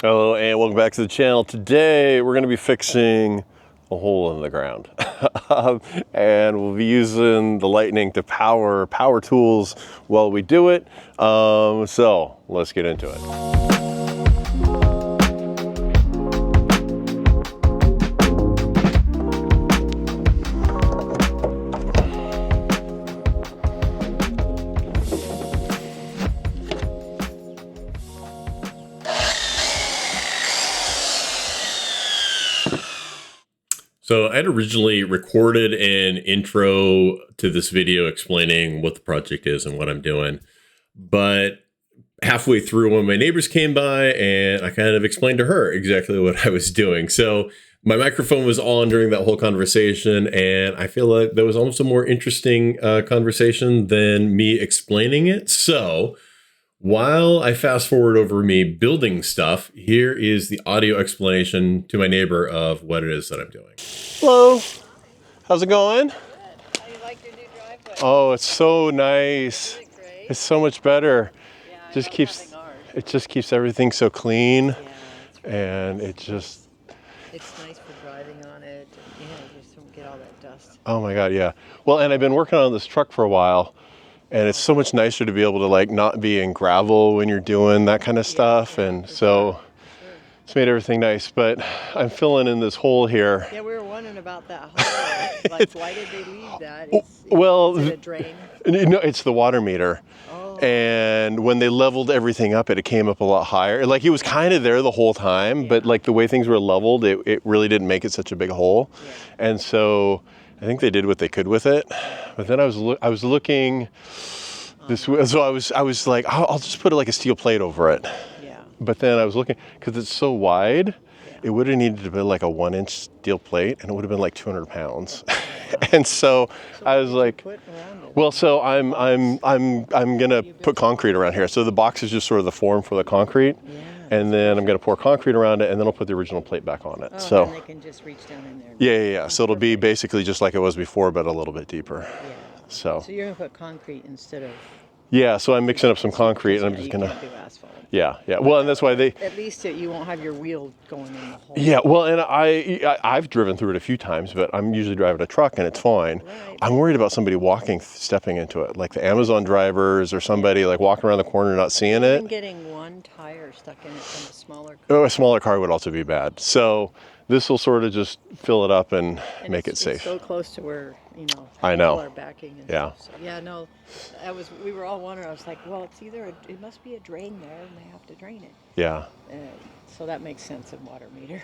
Hello and welcome back to the channel. Today we're going to be fixing a hole in the ground and we'll be using the lightning to power tools while we do it. So let's get into it. So I had originally recorded an intro to this video explaining what the project is and what I'm doing, but halfway through when my neighbors came by and I kind of explained to her exactly what I was doing. So my microphone was on during that whole conversation, and I feel like that was almost a more interesting conversation than me explaining it. So while I fast forward over me building stuff, here is the audio explanation to my neighbor of what it is that I'm doing. Hello, how's it going? Good. How do you like your new driveway? Oh, it's so nice. Is it great? It's so much better. Yeah, It just keeps everything so clean, yeah, it's really and nice. it just, It's nice for driving on it. And, you just don't get all that dust. oh my God, yeah. Well, and I've been working on this truck for a while, and it's so much nicer to be able to like not be in gravel when you're doing that kind of stuff, and so Sure. it's made everything nice. But I'm filling in this hole here. Yeah, we were wondering about that hole. Like, why did they leave that? Well, Is it a drain? No, it's the water meter. Oh. And when they leveled everything up, it came up a lot higher. Like, it was kind of there the whole time, but like the way things were leveled, it really didn't make it such a big hole. Yeah. And so I think they did what they could with it. But then I was looking this way, so I was like, I'll just put like a steel plate over it. Yeah. But then I was looking, because it's so wide, Yeah. it would have needed to be like a 1-inch steel plate, and it would have been like 200 pounds. And so I was like, Put around it. well, so I'm gonna put concrete around here. So the box is just sort of the form for the concrete, Yeah. and then I'm gonna pour concrete around it, and then I'll put the original plate back on it. Oh, So and they can just reach down in there. yeah. So it'll be basically just like it was before, but a little bit deeper. Yeah. So So you're gonna put concrete instead of. yeah, so I'm mixing up some concrete, and I'm Yeah, just you gonna can't do asphalt. yeah. Well, and that's why they. At least you won't have your wheel going in the hole. Yeah, well, and I've driven through it a few times, but I'm usually driving a truck and it's fine. Right. I'm worried about somebody stepping into it, like the Amazon drivers or somebody like walking around the corner not seeing it. Even getting one tire stuck in it from a smaller car. Oh, a smaller car would also be bad. So this will sort of just fill it up and make it safe. It's so close to where, I know. people are backing and Yeah. stuff. So, yeah, no, we were all wondering. I was like, well, it must be a drain there, and they have to drain it. Yeah, So that makes sense in water meter.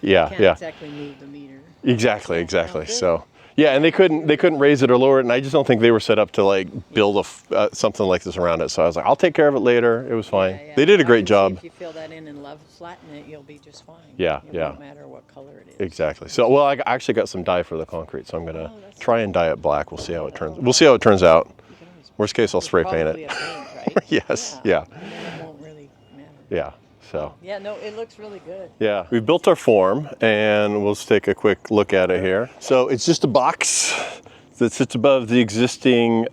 yeah, Can't yeah. exactly move the meter. Exactly. good. So yeah, and they couldn't raise it or lower it, and I just don't think they were set up to like build something like this around it. So I was like, I'll take care of it later. It was fine. Yeah. They did a great Obviously, job. If you fill that in and flatten it, you'll be just fine. Yeah, It yeah. won't matter what color it is. Exactly. So, well, I actually got some dye for the concrete, so I'm gonna that's try and dye it black. We'll see how it turns. We'll see how it turns out. You can always- Worst case, I'll it's spray paint probably it. a paint, right? Yes. Yeah. And then it won't really matter. Yeah. So. Yeah, no, it looks really good. Yeah, we built our form, and we'll just take a quick look at it here. So it's just a box that sits above the existing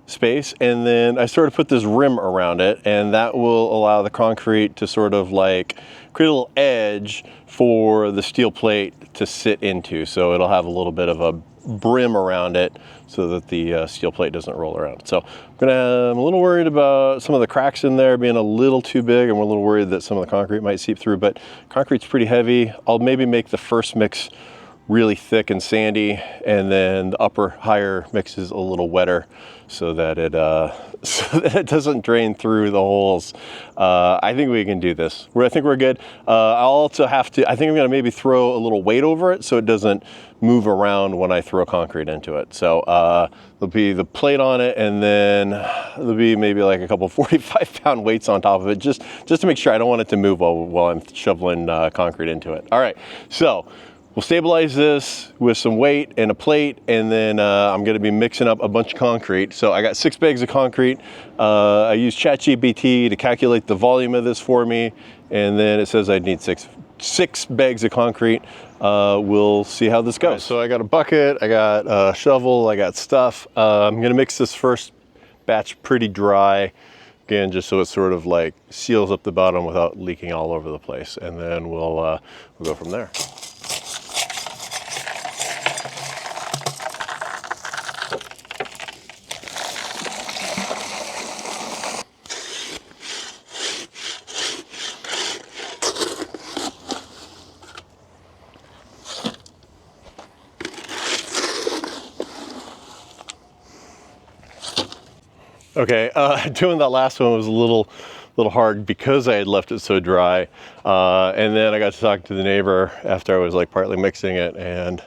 space, and then I sort of put this rim around it, and that will allow the concrete to sort of like create a little edge for the steel plate to sit into. So it'll have a little bit of a brim around it so that the steel plate doesn't roll around. So I'm a little worried about some of the cracks in there being a little too big, and we're a little worried that some of the concrete might seep through, but concrete's pretty heavy. I'll maybe make the first mix really thick and sandy, and then the higher mix is a little wetter so that it doesn't drain through the holes. I think we can do this. I think we're good. I'll also I think I'm gonna maybe throw a little weight over it so it doesn't move around when I throw concrete into it. So there'll be the plate on it, and then there'll be maybe like a couple 45-pound weights on top of it, just to make sure. I don't want it to move while I'm shoveling concrete into it. All right, so we'll stabilize this with some weight and a plate, and then I'm gonna be mixing up a bunch of concrete. So I got 6 bags of concrete. I used ChatGPT to calculate the volume of this for me, and then it says I'd need six bags of concrete. We'll see how this goes. Right, so I got a bucket, I got a shovel, I got stuff. I'm gonna mix this first batch pretty dry Again, just so it sort of like seals up the bottom without leaking all over the place. And then we'll go from there. Okay, doing that last one was a little hard because I had left it so dry. And then I got to talk to the neighbor after I was like partly mixing it, and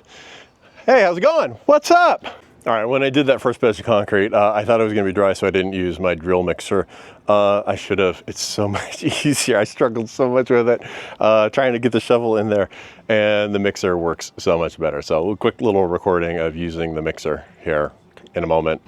hey, how's it going? What's up? All right, when I did that first batch of concrete, I thought it was gonna be dry, so I didn't use my drill mixer. I should have. It's so much easier. I struggled so much with it, trying to get the shovel in there, and the mixer works so much better. So a quick little recording of using the mixer here in a moment.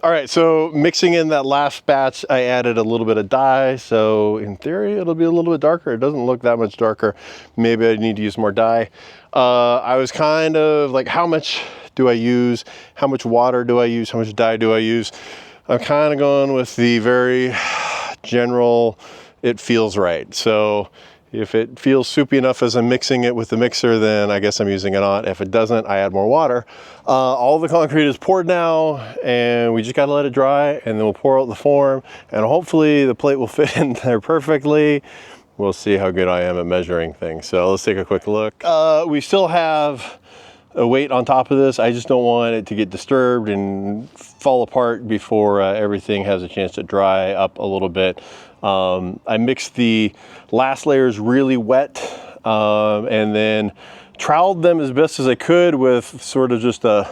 All right, so mixing in that last batch, I added a little bit of dye. So in theory, it'll be a little bit darker. It doesn't look that much darker. Maybe I need to use more dye. I was kind of like, how much do I use? How much water do I use? How much dye do I use? I'm kind of going with the very general, it feels right. So if it feels soupy enough as I'm mixing it with the mixer, then I guess I'm using it on. If it doesn't, I add more water. All the concrete is poured now, and we just gotta let it dry, and then we'll pour out the form, and hopefully the plate will fit in there perfectly. We'll see how good I am at measuring things. So let's take a quick look. We still have a weight on top of this. I just don't want it to get disturbed and fall apart before everything has a chance to dry up a little bit. I mixed the last layers really wet, and then troweled them as best as I could with sort of just a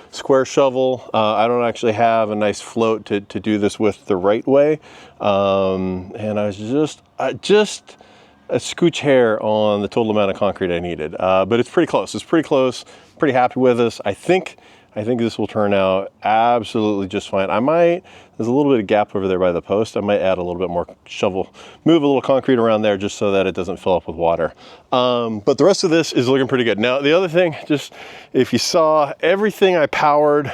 square shovel. I don't actually have a nice float to do this with the right way. And I was just a scooch hair on the total amount of concrete I needed. But it's pretty close. It's pretty close. Pretty happy with this. I think this will turn out absolutely just fine. There's a little bit of gap over there by the post. I might add a little bit more shovel, move a little concrete around there just so that it doesn't fill up with water. But the rest of this is looking pretty good. Now, the other thing, just if you saw everything I powered,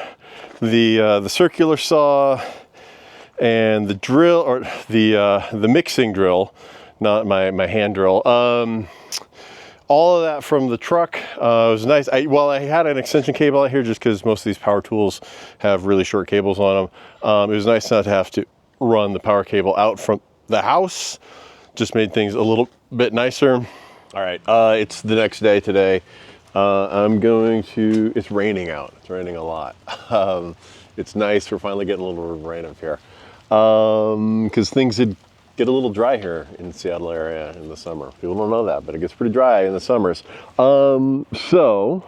the circular saw and the drill, or the mixing drill, not my hand drill, all of that from the truck. It was nice. I had an extension cable out here just because most of these power tools have really short cables on them. It was nice not to have to run the power cable out from the house. Just made things a little bit nicer. All right, it's the next day today. It's raining out. It's raining a lot. It's nice. We're finally getting a little bit of rain up here. Because things had get a little dry here in the Seattle area in the summer. People don't know that, but it gets pretty dry in the summers. So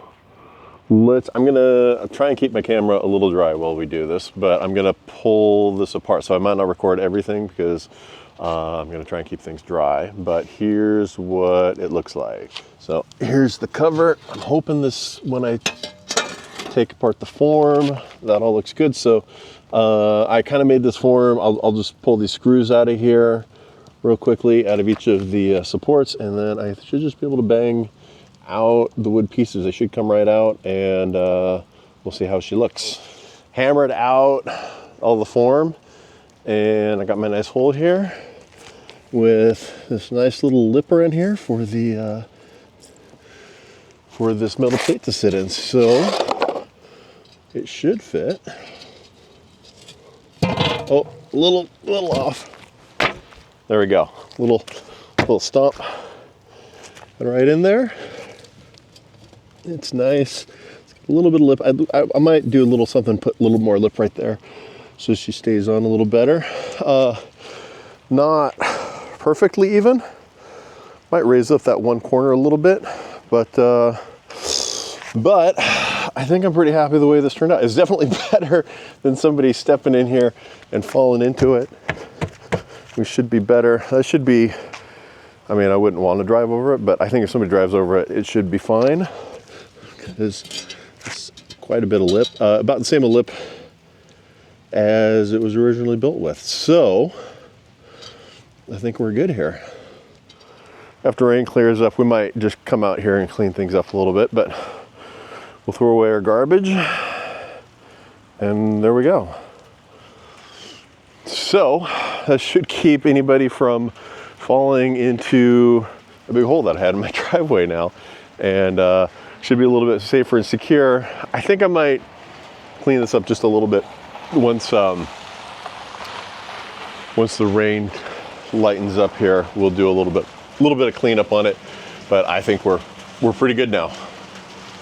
I'm gonna try and keep my camera a little dry while we do this, but I'm gonna pull this apart. So I might not record everything because I'm gonna try and keep things dry, but here's what it looks like. So here's the cover. I'm hoping this, when I take apart the form, that all looks good. So I kind of made this form. I'll just pull these screws out of here real quickly out of each of the supports, and then I should just be able to bang out the wood pieces. They should come right out, and we'll see how she looks. Hammered out all the form, and I got my nice hole here with this nice little lipper in here for the for this metal plate to sit in. So it should fit. Oh, a little off. There we go. Little stomp right in there. It's nice. It's got a little bit of lip. I might do a little something, put a little more lip right there so she stays on a little better. Not perfectly even. Might raise up that one corner a little bit, but I think I'm pretty happy the way this turned out. It's definitely better than somebody stepping in here and falling into it. We should be better. That should be, I mean, I wouldn't want to drive over it, but I think if somebody drives over it, it should be fine. Because it's quite a bit of lip, about the same a lip as it was originally built with. So I think we're good here. After rain clears up, we might just come out here and clean things up a little bit, but we'll throw away our garbage, and there we go. So that should keep anybody from falling into a big hole that I had in my driveway now, and should be a little bit safer and secure. I think I might clean this up just a little bit once the rain lightens up here. We'll do a little bit of cleanup on it, but I think we're pretty good now.